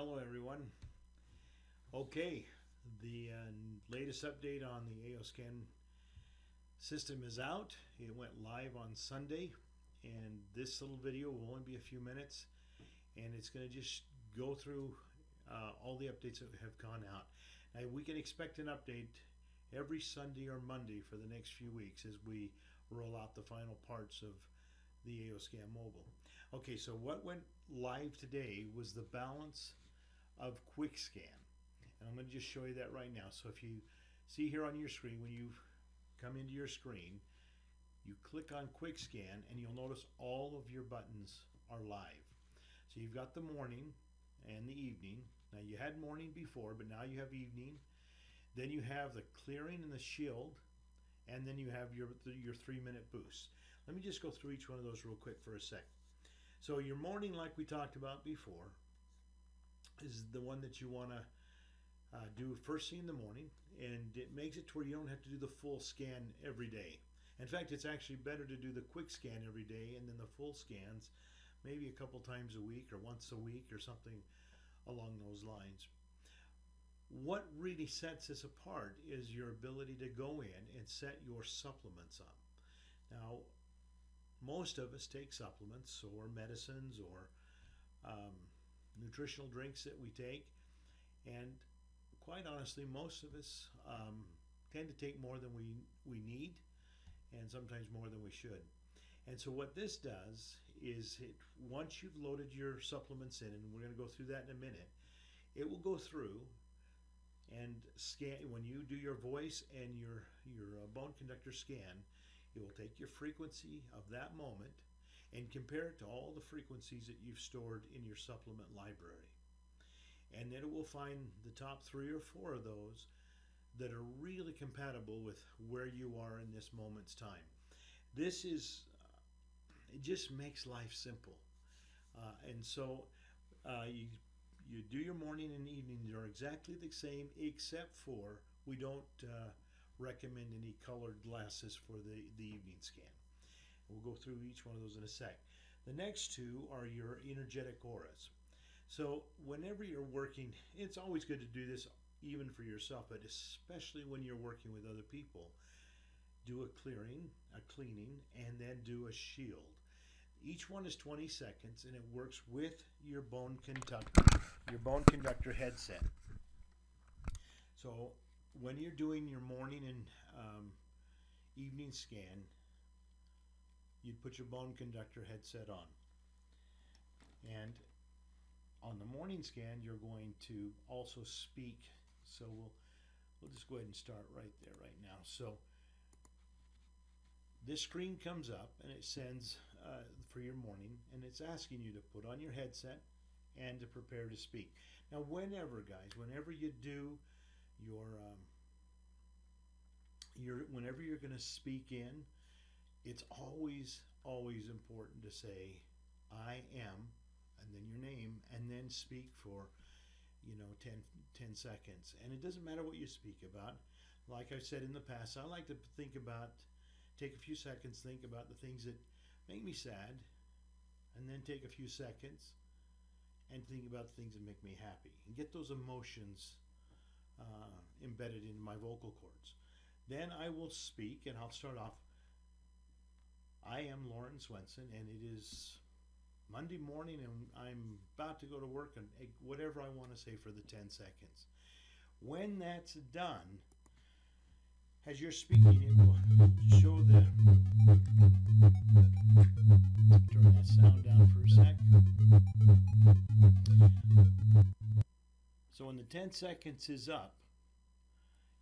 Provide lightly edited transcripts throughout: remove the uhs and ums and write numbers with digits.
Hello everyone. Okay, the latest update on the AOScan system is out. It went live on Sunday, and this little video will only be a few minutes, and it's going to just go through all the updates that have gone out. Now we can expect an update every Sunday or Monday for the next few weeks as we roll out the final parts of the AOScan mobile. Okay, so what went live today was the balance of quick scan, and I'm going to just show you that right now. So if you see here on your screen, when you come into your screen, you click on quick scan and you'll notice all of your buttons are live. So you've got the morning and the evening. Now you had morning before, but now you have evening. Then you have the clearing and the shield, and then you have your 3-minute boost. Let me just go through each one of those real quick for a sec. So your morning, like we talked about before, is the one that you want to do first thing in the morning, and it makes it to where you don't have to do the full scan every day. In fact, it's actually better to do the quick scan every day and then the full scans maybe a couple times a week or once a week or something along those lines. What really sets this apart is your ability to go in and set your supplements up. Now, most of us take supplements or medicines or nutritional drinks that we take, and quite honestly, most of us tend to take more than we need, and sometimes more than we should. And so what this does is, once you've loaded your supplements in, and we're going to go through that in a minute, it will go through and scan. When you do your voice and your bone conductor scan, it will take your frequency of that moment and compare it to all the frequencies that you've stored in your supplement library. And then it will find the top 3 or 4 of those that are really compatible with where you are in this moment's time. This is, it just makes life simple. And so you do your morning and evening. They're exactly the same, except for we don't recommend any colored glasses for the evening scan. We'll go through each one of those in a sec. The next 2 are your energetic auras. So whenever you're working, it's always good to do this even for yourself, but especially when you're working with other people. Do a clearing, a cleaning, and then do a shield. Each one is 20 seconds, and it works with your bone conductor headset. So when you're doing your morning and evening scan, you'd put your bone conductor headset on. And on the morning scan, you're going to also speak. So we'll just go ahead and start right there right now. So this screen comes up and it sends for your morning, and it's asking you to put on your headset and to prepare to speak. Now whenever you do whenever you're going to speak in, it's always important to say I am, and then your name, and then speak for 10 seconds. And it doesn't matter what you speak about. Like I've said in the past, I like to take a few seconds, think about the things that make me sad, and then take a few seconds and think about the things that make me happy, and get those emotions embedded in my vocal cords. Then I will speak, and I'll start off. I am Loran Swensen, and it is Monday morning, and I'm about to go to work, and whatever I want to say for the 10 seconds. When that's done, as you're speaking, it will show turn that sound down for a sec. So when the 10 seconds is up,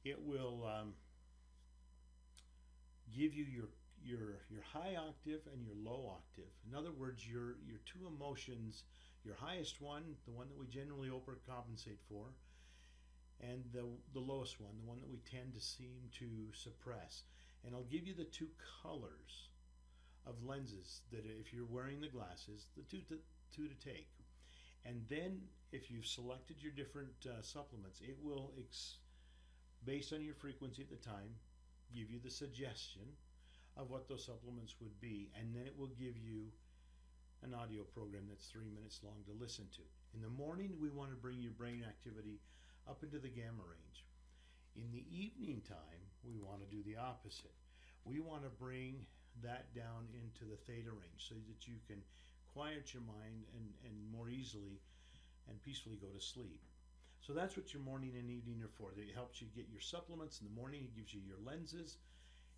it will give you your high octave and your low octave. In other words, your 2 emotions, your highest one, the one that we generally overcompensate for, and the lowest one, the one that we tend to seem to suppress. And I'll give you the 2 colors of lenses that, if you're wearing the glasses, the two to take. And then if you've selected your different supplements, it will, based on your frequency at the time, give you the suggestion of what those supplements would be, and then it will give you an audio program that's 3 minutes long to listen to. In the morning, we want to bring your brain activity up into the gamma range. In the evening time, we want to do the opposite. We want to bring that down into the theta range so that you can quiet your mind and more easily and peacefully go to sleep. So that's what your morning and evening are for. It helps you get your supplements. In the morning, it gives you your lenses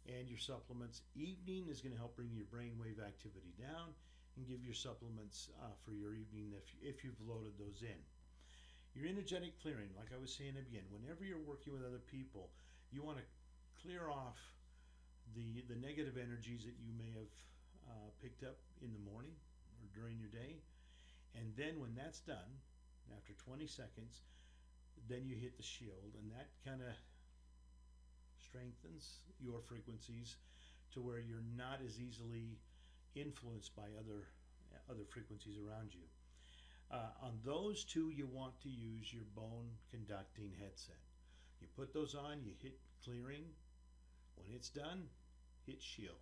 and your supplements. Evening is going to help bring your brainwave activity down and give your supplements for your evening if you've loaded those in. Your energetic clearing, like I was saying again, whenever you're working with other people, you want to clear off the negative energies that you may have picked up in the morning or during your day. And then when that's done, after 20 seconds, then you hit the shield, and that kind of strengthens your frequencies to where you're not as easily influenced by other frequencies around you. On those two, you want to use your bone conducting headset. You put those on, you hit clearing. When it's done, hit shield.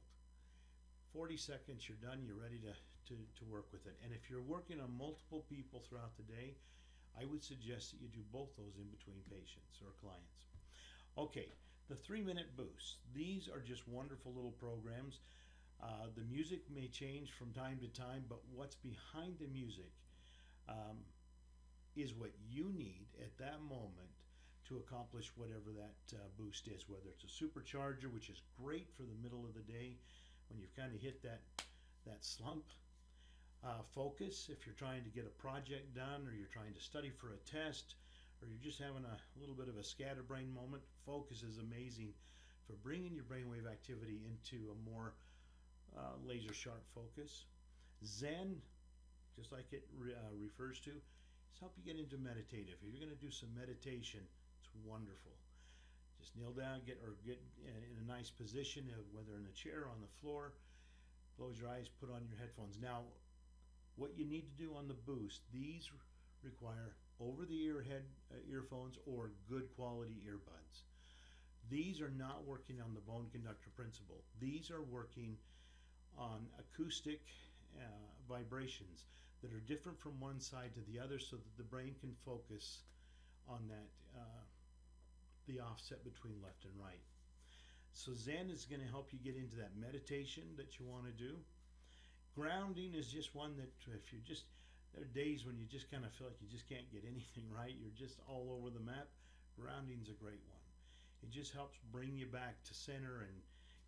40 seconds, you're done, you're ready to work with it. And if you're working on multiple people throughout the day, I would suggest that you do both those in between patients or clients. Okay, the 3-minute boosts. These are just wonderful little programs. The music may change from time to time, but what's behind the music is what you need at that moment to accomplish whatever that boost is, whether it's a supercharger, which is great for the middle of the day when you've kind of hit that slump. Focus, if you're trying to get a project done or you're trying to study for a test or you're just having a little bit of a scatterbrain moment, focus is amazing for bringing your brainwave activity into a more laser sharp focus. Zen, just like it refers to, is help you get into meditative. If you're going to do some meditation, it's wonderful. Just kneel down, get in a nice position, whether in a chair or on the floor. Close your eyes, put on your headphones. Now, what you need to do on the boost, these require over-the-ear earphones or good quality earbuds. These are not working on the bone conductor principle. These are working on acoustic vibrations that are different from one side to the other so that the brain can focus on that the offset between left and right. So Zen is going to help you get into that meditation that you want to do. Grounding is just one that if you're just, there are days when you just kind of feel like you just can't get anything right, you're just all over the map. Grounding's a great one. It just helps bring you back to center and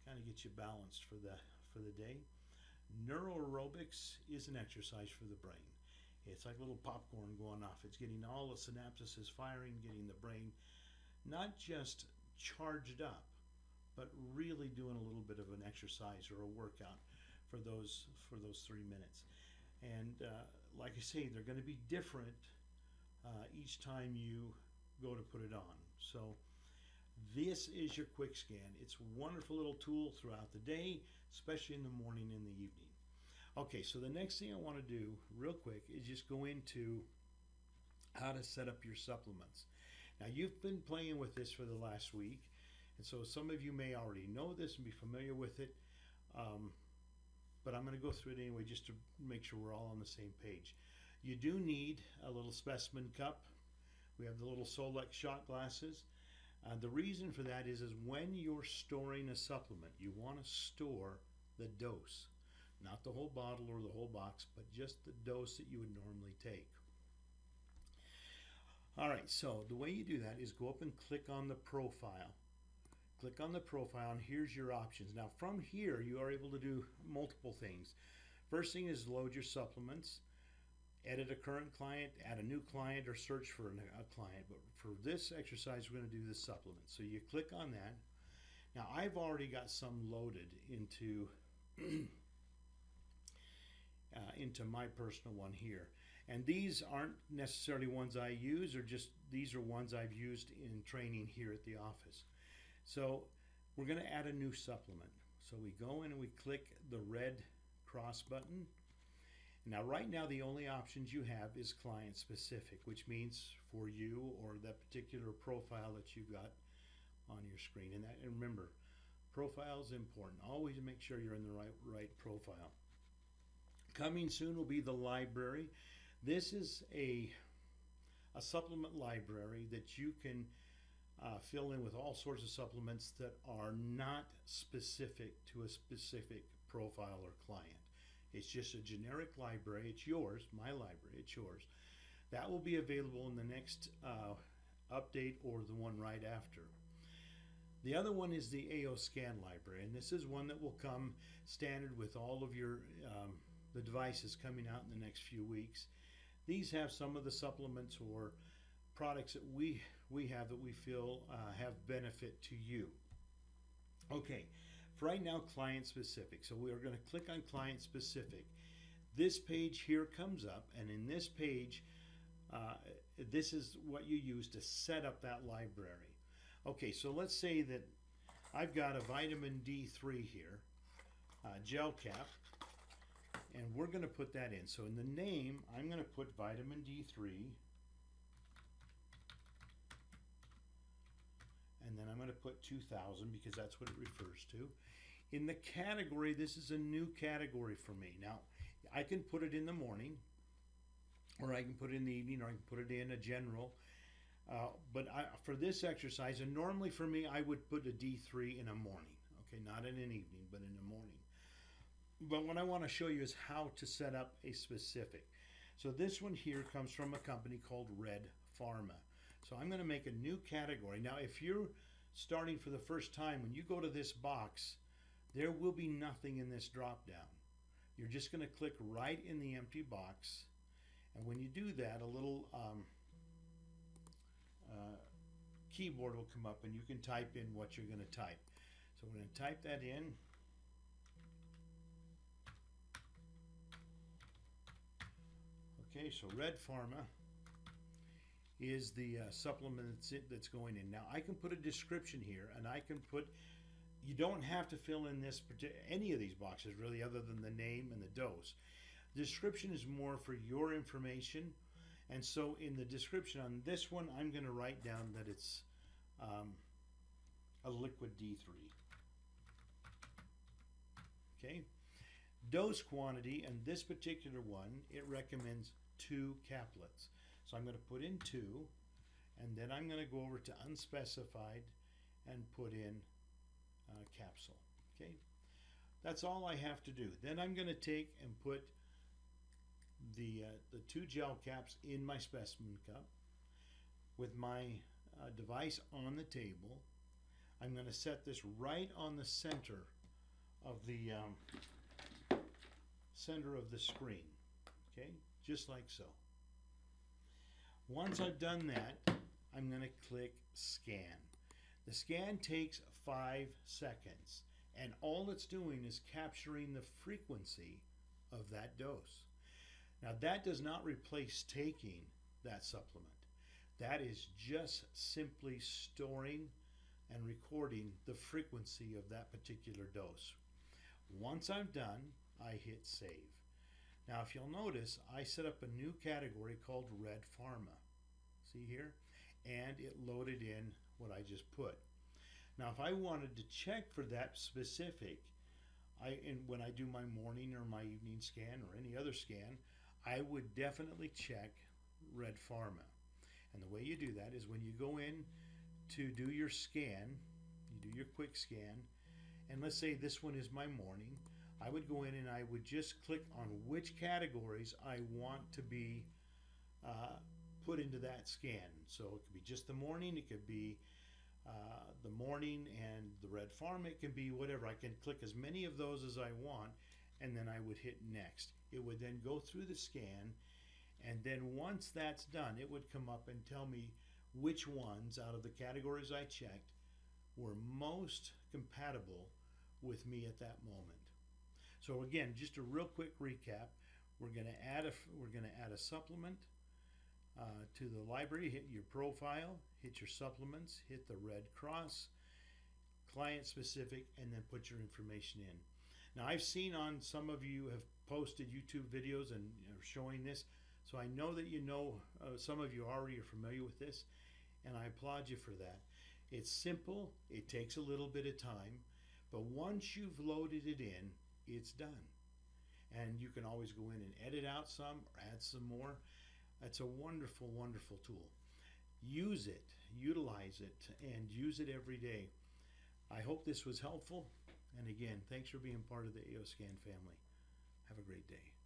kind of get you balanced for the day. Neuroaerobics is an exercise for the brain. It's like little popcorn going off. It's getting all the synapses firing, getting the brain not just charged up, but really doing a little bit of an exercise or a workout for those 3 minutes. And like I say, they're going to be different each time you go to put it on. So this is your quick scan. It's a wonderful little tool throughout the day, especially in the morning and the evening. Okay, so the next thing I want to do real quick is just go into how to set up your supplements. Now, you've been playing with this for the last week, and so some of you may already know this and be familiar with it, but I'm going to go through it anyway just to make sure we're all on the same page. You do need a little specimen cup. We have the little Solex shot glasses. The reason for that is when you're storing a supplement, you want to store the dose. Not the whole bottle or the whole box, but just the dose that you would normally take. All right, so the way you do that is go up and click on the profile. Click on the profile, and here's your options. Now, from here, you are able to do multiple things. First thing is load your supplements, edit a current client, add a new client, or search for a client. But for this exercise, we're going to do the supplements. So you click on that. Now, I've already got some loaded into into my personal one here. And these aren't necessarily ones I use, or just these are ones I've used in training here at the office. So we're going to add a new supplement. So we go in and we click the red cross button. Now right now the only options you have is client specific, which means for you or that particular profile that you've got on your screen. And remember, profile is important. Always make sure you're in the right profile. Coming soon will be the library. This is a supplement library that you can fill in with all sorts of supplements that are not specific to a specific profile or client. It's just a generic library. It's yours, my library, it's yours. That will be available in the next update or the one right after. The other one is the AO Scan library, and this is one that will come standard with all of your the devices coming out in the next few weeks. These have some of the supplements or products that we have that we feel have benefit to you. Okay, for right now, client specific. So we are going to click on client specific. This page here comes up, and in this page, this is what you use to set up that library. Okay, so let's say that I've got a vitamin D3 here, gel cap, and we're going to put that in. So in the name, I'm going to put vitamin D3, and then I'm going to put 2000 because that's what it refers to. In the category, this is a new category for me. Now, I can put it in the morning, or I can put it in the evening, or I can put it in a general. But for this exercise, and normally for me, I would put a D3 in a morning. Okay, not in an evening, but in a morning. But what I want to show you is how to set up a specific. So this one here comes from a company called Red Pharma. So I'm going to make a new category. Now, if you're starting for the first time, when you go to this box, there will be nothing in this drop down. You're just going to click right in the empty box. And when you do that, a little keyboard will come up and you can type in what you're going to type. So we're going to type that in. Okay, so Red Pharma is the supplement that's going in. Now I can put a description here, and I can put, you don't have to fill in this any of these boxes really, other than the name and the dose. Description is more for your information, and so in the description on this one, I'm going to write down that it's a liquid D3. Okay, dose quantity, and this particular one, it recommends 2 caplets. So I'm going to put in 2, and then I'm going to go over to unspecified and put in capsule. Okay, that's all I have to do. Then I'm going to take and put the 2 gel caps in my specimen cup with my device on the table. I'm going to set this right on the center of the screen. Okay, just like so. Once I've done that, I'm going to click scan. The scan takes 5 seconds, and all it's doing is capturing the frequency of that dose. Now that does not replace taking that supplement. That is just simply storing and recording the frequency of that particular dose. Once I'm done, I hit save. Now if you'll notice, I set up a new category called Red Pharma. See here? And it loaded in what I just put. Now if I wanted to check for that specific, when I do my morning or my evening scan or any other scan, I would definitely check Red Pharma. And the way you do that is when you go in to do your scan, you do your quick scan, and let's say this one is my morning, I would go in and I would just click on which categories I want to be put into that scan. So it could be just the morning, it could be the morning and the Red Pharma, it can be whatever. I can click as many of those as I want, and then I would hit next. It would then go through the scan, and then once that's done, it would come up and tell me which ones out of the categories I checked were most compatible with me at that moment. So again, just a real quick recap, we're going to add a supplement to the library. Hit your profile, hit your supplements, hit the red cross, client specific, and then put your information in. Now I've seen on some of you have posted YouTube videos and are showing this, so I know that you know, some of you already are familiar with this, and I applaud you for that. It's simple, it takes a little bit of time, but once you've loaded it in, it's done. and you can always go in and edit out some or add some more. It's a wonderful, wonderful tool. Use it, utilize it, and use it every day. I hope this was helpful. And again, thanks for being part of the AOScan family. Have a great day.